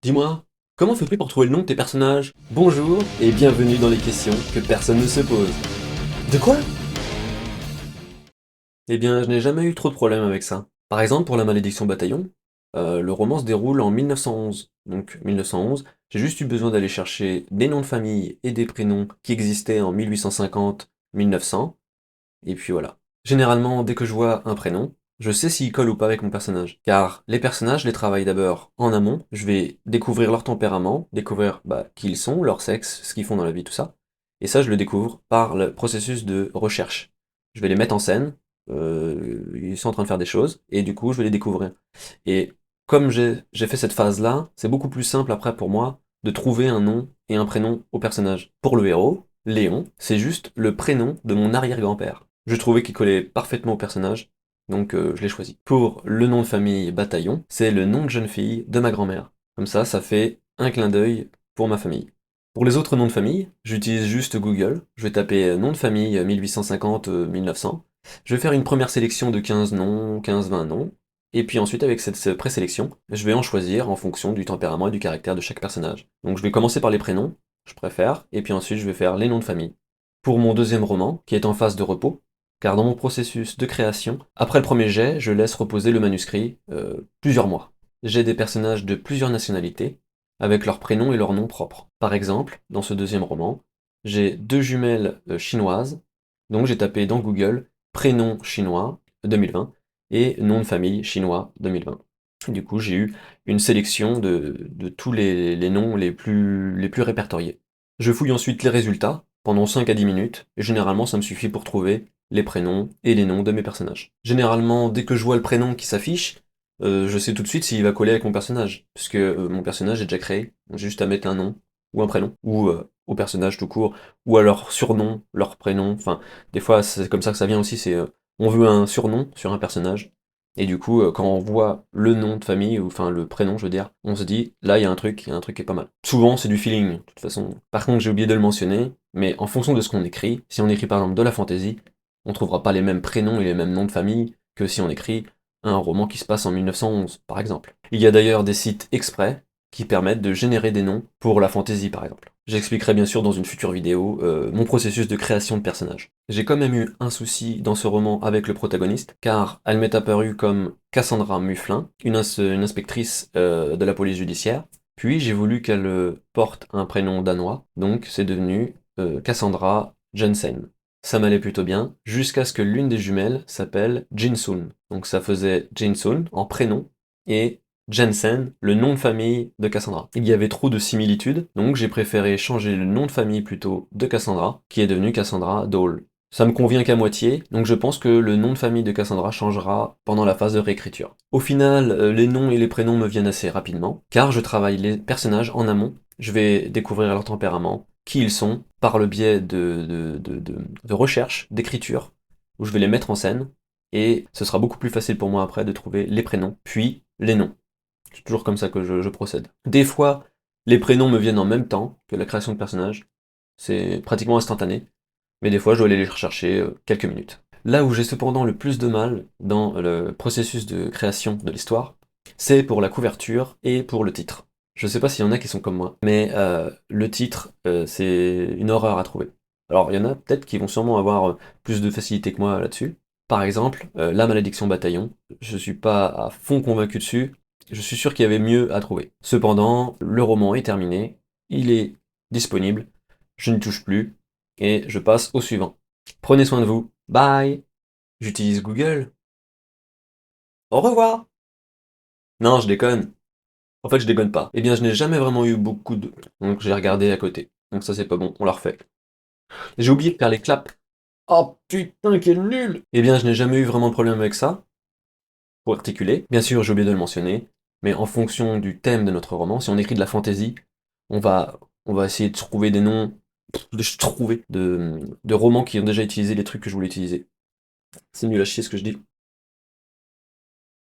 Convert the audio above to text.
Dis-moi, comment fais-tu pour trouver le nom de tes personnages? Bonjour et bienvenue dans les questions que personne ne se pose. De quoi? Eh bien, je n'ai jamais eu trop de problèmes avec ça. Par exemple, pour la malédiction bataillon, le roman se déroule en 1911. Donc 1911, j'ai juste eu besoin d'aller chercher des noms de famille et des prénoms qui existaient en 1850-1900, et puis voilà. Généralement, dès que je vois un prénom, je sais s'il colle ou pas avec mon personnage. Car les personnages, je les travaille d'abord en amont. Je vais découvrir leur tempérament, découvrir qui ils sont, leur sexe, ce qu'ils font dans la vie, tout ça. Et ça, je le découvre par le processus de recherche. Je vais les mettre en scène, ils sont en train de faire des choses, et du coup, je vais les découvrir. Et comme j'ai fait cette phase-là, c'est beaucoup plus simple après pour moi de trouver un nom et un prénom au personnage. Pour le héros, Léon, c'est juste le prénom de mon arrière-grand-père. Je trouvais qu'il collait parfaitement au personnage, donc je l'ai choisi. Pour le nom de famille Bataillon, c'est le nom de jeune fille de ma grand-mère. Comme ça fait un clin d'œil pour ma famille. Pour les autres noms de famille, j'utilise juste Google. Je vais taper nom de famille 1850-1900. Je vais faire une première sélection de 15 noms, 15-20 noms. Et puis ensuite, avec cette présélection, je vais en choisir en fonction du tempérament et du caractère de chaque personnage. Donc je vais commencer par les prénoms, je préfère, et puis ensuite je vais faire les noms de famille. Pour mon deuxième roman, qui est en phase de repos, car dans mon processus de création, après le premier jet, je laisse reposer le manuscrit plusieurs mois. J'ai des personnages de plusieurs nationalités, avec leurs prénoms et leurs noms propres. Par exemple, dans ce deuxième roman, j'ai deux jumelles chinoises, donc j'ai tapé dans Google prénom chinois 2020 et nom de famille chinois 2020. Du coup, j'ai eu une sélection de tous les noms les plus répertoriés. Je fouille ensuite les résultats pendant 5 à 10 minutes, et généralement ça me suffit pour trouver les prénoms et les noms de mes personnages. Généralement, dès que je vois le prénom qui s'affiche, je sais tout de suite s'il va coller avec mon personnage, puisque mon personnage est déjà créé, donc j'ai juste à mettre un nom ou un prénom, ou au personnage tout court, ou à leur surnom, leur prénom, enfin, des fois c'est comme ça que ça vient aussi, c'est on veut un surnom sur un personnage, et du coup, quand on voit le nom de famille, ou enfin le prénom, je veux dire, on se dit, là, il y a un truc qui est pas mal. Souvent, c'est du feeling, de toute façon. Par contre, j'ai oublié de le mentionner, mais en fonction de ce qu'on écrit, si on écrit par exemple de la fantasy, on trouvera pas les mêmes prénoms et les mêmes noms de famille que si on écrit un roman qui se passe en 1911, par exemple. Il y a d'ailleurs des sites exprès qui permettent de générer des noms pour la fantasy, par exemple. J'expliquerai bien sûr dans une future vidéo mon processus de création de personnages. J'ai quand même eu un souci dans ce roman avec le protagoniste, car elle m'est apparue comme Cassandra Mufflin, une inspectrice de la police judiciaire, puis j'ai voulu qu'elle porte un prénom danois, donc c'est devenu Cassandra Jensen. Ça m'allait plutôt bien, jusqu'à ce que l'une des jumelles s'appelle Jinsun. Donc ça faisait Jinsun en prénom, et Jensen, le nom de famille de Cassandra. Il y avait trop de similitudes, donc j'ai préféré changer le nom de famille plutôt de Cassandra, qui est devenu Cassandra Dole. Ça me convient qu'à moitié, donc je pense que le nom de famille de Cassandra changera pendant la phase de réécriture. Au final, les noms et les prénoms me viennent assez rapidement, car je travaille les personnages en amont. Je vais découvrir leur tempérament, qui ils sont, par le biais de recherche, d'écriture, où je vais les mettre en scène, et ce sera beaucoup plus facile pour moi après de trouver les prénoms, puis les noms. C'est toujours comme ça que je procède. Des fois, les prénoms me viennent en même temps que la création de personnages. C'est pratiquement instantané. Mais des fois, je dois aller les rechercher quelques minutes. Là où j'ai cependant le plus de mal dans le processus de création de l'histoire, c'est pour la couverture et pour le titre. Je sais pas s'il y en a qui sont comme moi, mais le titre, c'est une horreur à trouver. Alors, il y en a peut-être qui vont sûrement avoir plus de facilité que moi là-dessus. Par exemple, La Malédiction Bataillon, je suis pas à fond convaincu dessus, je suis sûr qu'il y avait mieux à trouver. Cependant, le roman est terminé, il est disponible, je n'y touche plus, et je passe au suivant. Prenez soin de vous, bye. J'utilise Google. Au revoir. Non, je déconne. En fait, je déconne pas. Eh bien, je n'ai jamais vraiment eu beaucoup de... Donc j'ai regardé à côté. Donc ça, c'est pas bon, on la refait. J'ai oublié de faire les claps. Oh putain, quel nul. Eh bien, je n'ai jamais eu vraiment de problème avec ça, pour articuler. Bien sûr, j'ai oublié de le mentionner, mais en fonction du thème de notre roman, si on écrit de la fantasy, on va, on va essayer de trouver des noms, de romans qui ont déjà utilisé les trucs que je voulais utiliser. C'est nul à chier ce que je dis.